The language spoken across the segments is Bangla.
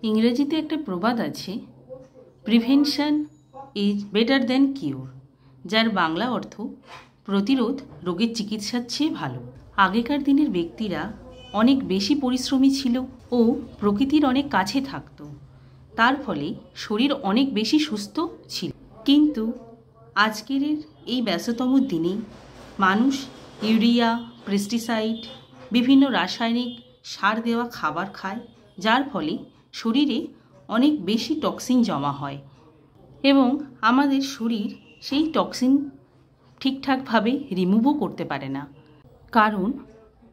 ইংরেজিতে একটা প্রবাদ আছে, prevention is better than cure, যার বাংলা অর্থ প্রতিরোধ রোগের চিকিৎসার চেয়ে ভালো। আগেকার দিনের ব্যক্তিরা অনেক বেশি পরিশ্রমী ছিল ও প্রকৃতির অনেক কাছে থাকত, তার ফলে শরীর অনেক বেশি সুস্থ ছিল। কিন্তু আজকের এই ব্যস্ততম দিনে মানুষ ইউরিয়া, পেস্টিসাইড, বিভিন্ন রাসায়নিক সার দেওয়া খাবার খায়, যার ফলে শরীরে অনেক বেশি টক্সিন জমা হয় এবং আমাদের শরীর সেই টক্সিন ঠিকঠাকভাবে রিমুভও করতে পারে না, কারণ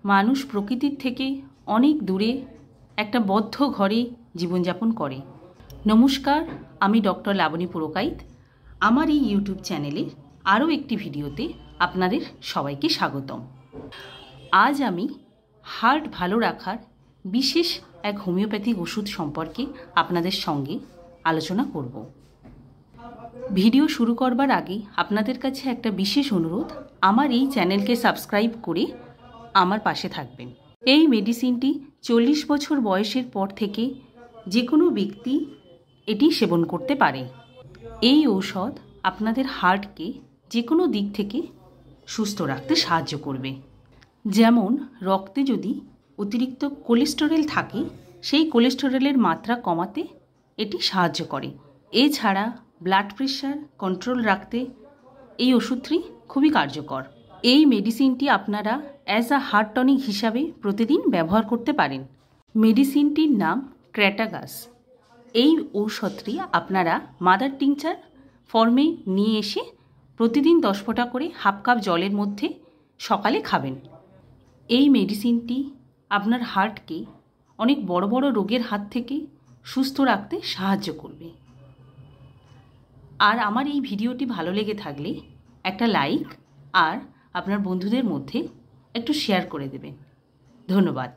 মানুষ প্রকৃতির থেকে অনেক দূরে একটা বদ্ধ ঘরে জীবনযাপন করে। নমস্কার, আমি ডক্টর লাবণী পুরকাইত। আমার এই ইউটিউব চ্যানেলের আরও একটি ভিডিওতে আপনাদের সবাইকে স্বাগতম। আজ আমি হার্ট ভালো রাখার বিশেষ এক হোমিওপ্যাথিক ওষুধ সম্পর্কে আপনাদের সঙ্গে আলোচনা করব। ভিডিও শুরু করবার আগে আপনাদের কাছে একটা বিশেষ অনুরোধ, আমার এই চ্যানেলকে সাবস্ক্রাইব করে আমার পাশে থাকবেন। এই মেডিসিনটি 40 বছর বয়সের পর থেকে যে কোনো ব্যক্তি এটি সেবন করতে পারে। এই ঔষধ আপনাদের হার্টকে যে কোনো দিক থেকে সুস্থ রাখতে সাহায্য করবে। যেমন রক্তে যদি অতিরিক্ত কোলেস্টেরল থাকে, সেই কোলেস্টেরলের মাত্রা কমাতে এটি সাহায্য করে। এছাড়া ব্লাড প্রেশার কন্ট্রোল রাখতে এই ওষুধটি খুবই কার্যকর। এই মেডিসিনটি আপনারা অ্যাজ আ হার্ট টনিক হিসাবে প্রতিদিন ব্যবহার করতে পারেন। মেডিসিনটির নাম ক্র্যাটাগাস। এই ঔষধটি আপনারা মাদার টিংচার ফর্মে নিয়ে এসে প্রতিদিন 10 ফোঁটা করে হাফ কাপ জলের মধ্যে সকালে খাবেন। এই মেডিসিনটি আপনার হার্টকে অনেক বড় বড় রোগের হাত থেকে সুস্থ রাখতে সাহায্য করবে। আর আমার এই ভিডিওটি ভালো লেগে থাকলে একটা লাইক আর আপনার বন্ধুদের মধ্যে একটু শেয়ার করে দেবেন। ধন্যবাদ।